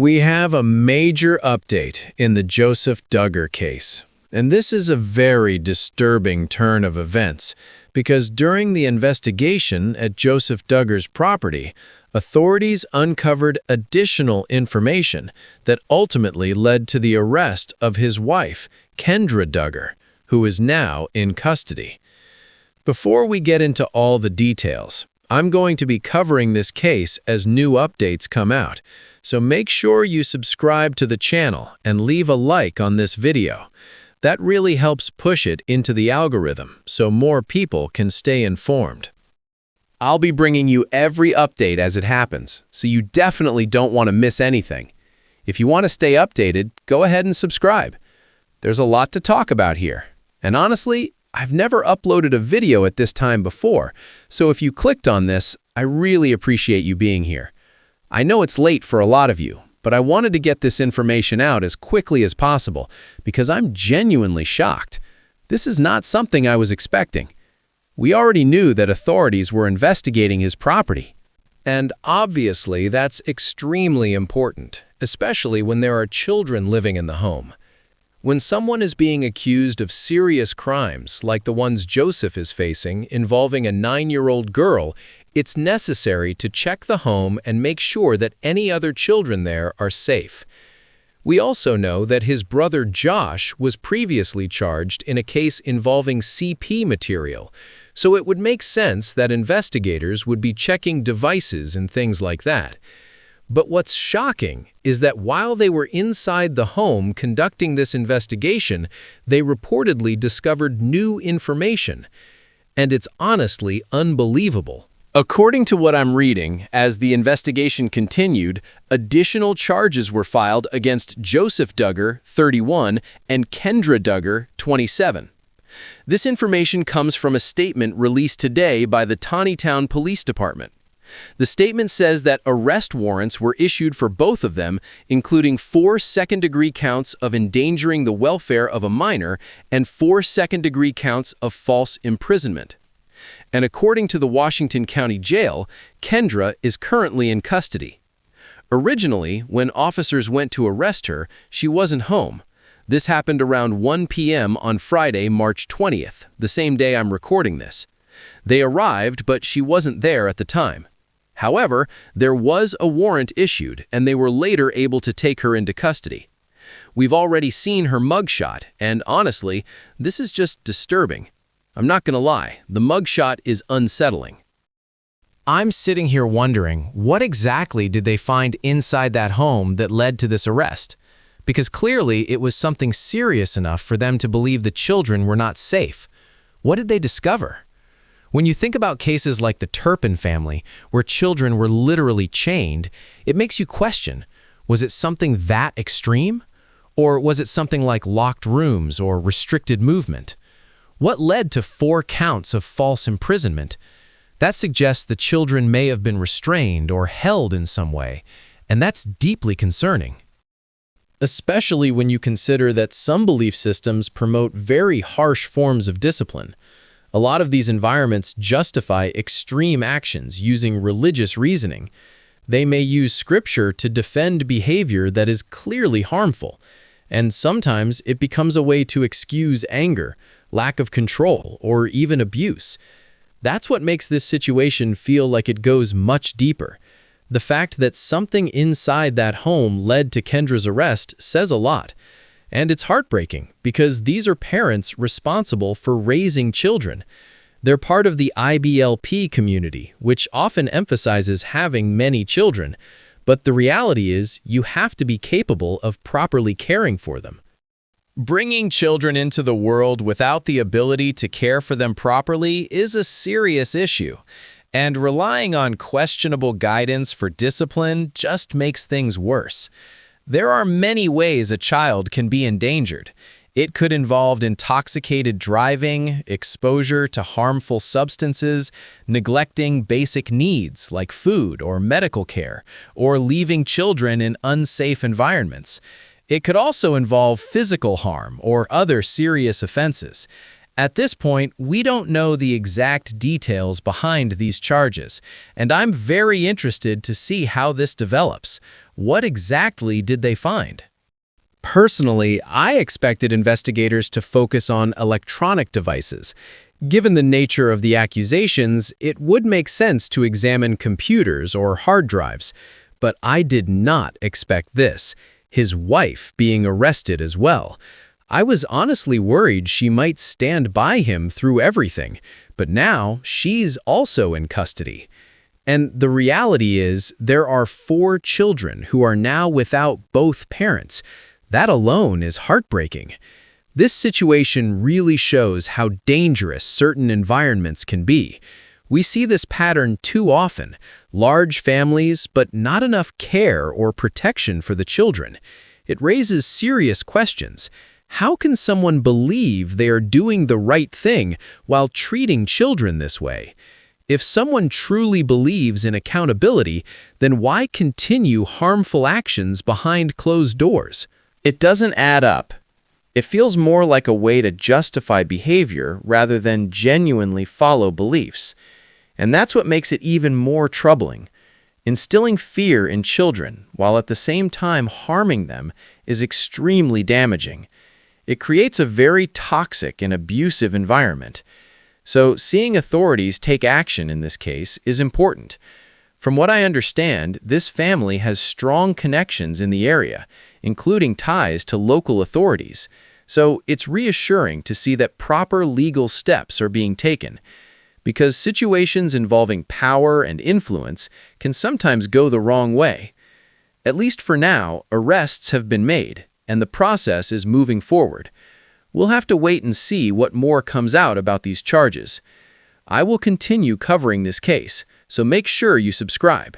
We have a major update in the Joseph Duggar case. And this is a very disturbing turn of events because during the investigation at Joseph Duggar's property, authorities uncovered additional information that ultimately led to the arrest of his wife, Kendra Duggar, who is now in custody. Before we get into all the details, I'm going to be covering this case as new updates come out, so make sure you subscribe to the channel and leave a like on this video. That really helps push it into the algorithm so more people can stay informed. I'll be bringing you every update as it happens, so you definitely don't want to miss anything. If you want to stay updated, go ahead and subscribe. There's a lot to talk about here. And honestly, I've never uploaded a video at this time before, so if you clicked on this, I really appreciate you being here. I know it's late for a lot of you, but I wanted to get this information out as quickly as possible because I'm genuinely shocked. This is not something I was expecting. We already knew that authorities were investigating his property. And obviously, that's extremely important, especially when there are children living in the home. When someone is being accused of serious crimes like the ones Joseph is facing involving a 9-year-old girl, it's necessary to check the home and make sure that any other children there are safe. We also know that his brother Josh was previously charged in a case involving CP material, so it would make sense that investigators would be checking devices and things like that. But what's shocking is that while they were inside the home conducting this investigation, they reportedly discovered new information. And it's honestly unbelievable. According to what I'm reading, as the investigation continued, additional charges were filed against Joseph Duggar, 31, and Kendra Duggar, 27. This information comes from a statement released today by the Taneytown Police Department. The statement says that arrest warrants were issued for both of them, including 4 second-degree counts of endangering the welfare of a minor and 4 second-degree counts of false imprisonment. And according to the Washington County Jail, Kendra is currently in custody. Originally, when officers went to arrest her, she wasn't home. This happened around 1 p.m. on Friday, March 20th, the same day I'm recording this. They arrived, but she wasn't there at the time. However, there was a warrant issued, and they were later able to take her into custody. We've already seen her mugshot, and honestly, this is just disturbing. I'm not gonna lie, the mugshot is unsettling. I'm sitting here wondering, what exactly did they find inside that home that led to this arrest? Because clearly it was something serious enough for them to believe the children were not safe. What did they discover? When you think about cases like the Turpin family, where children were literally chained, it makes you question, was it something that extreme? Or was it something like locked rooms or restricted movement? What led to 4 counts of false imprisonment? That suggests the children may have been restrained or held in some way, and that's deeply concerning. Especially when you consider that some belief systems promote very harsh forms of discipline. A lot of these environments justify extreme actions using religious reasoning. They may use scripture to defend behavior that is clearly harmful, and sometimes it becomes a way to excuse anger, lack of control, or even abuse. That's what makes this situation feel like it goes much deeper. The fact that something inside that home led to Kendra's arrest says a lot. And it's heartbreaking because these are parents responsible for raising children. They're part of the IBLP community, which often emphasizes having many children. But the reality is you have to be capable of properly caring for them. Bringing children into the world without the ability to care for them properly is a serious issue. And relying on questionable guidance for discipline just makes things worse. There are many ways a child can be endangered. It could involve intoxicated driving, exposure to harmful substances, neglecting basic needs like food or medical care, or leaving children in unsafe environments. It could also involve physical harm or other serious offenses. At this point, we don't know the exact details behind these charges, and I'm very interested to see how this develops. What exactly did they find? Personally, I expected investigators to focus on electronic devices. Given the nature of the accusations, it would make sense to examine computers or hard drives. But I did not expect this, his wife being arrested as well. I was honestly worried she might stand by him through everything, but now she's also in custody. And the reality is, there are 4 children who are now without both parents. That alone is heartbreaking. This situation really shows how dangerous certain environments can be. We see this pattern too often, large families, but not enough care or protection for the children. It raises serious questions. How can someone believe they are doing the right thing while treating children this way? If someone truly believes in accountability, then why continue harmful actions behind closed doors? It doesn't add up. It feels more like a way to justify behavior rather than genuinely follow beliefs. And that's what makes it even more troubling. Instilling fear in children while at the same time harming them is extremely damaging. It creates a very toxic and abusive environment. So seeing authorities take action in this case is important. From what I understand, this family has strong connections in the area, including ties to local authorities. So it's reassuring to see that proper legal steps are being taken, because situations involving power and influence can sometimes go the wrong way. At least for now, arrests have been made, and the process is moving forward. We'll have to wait and see what more comes out about these charges. I will continue covering this case, so make sure you subscribe.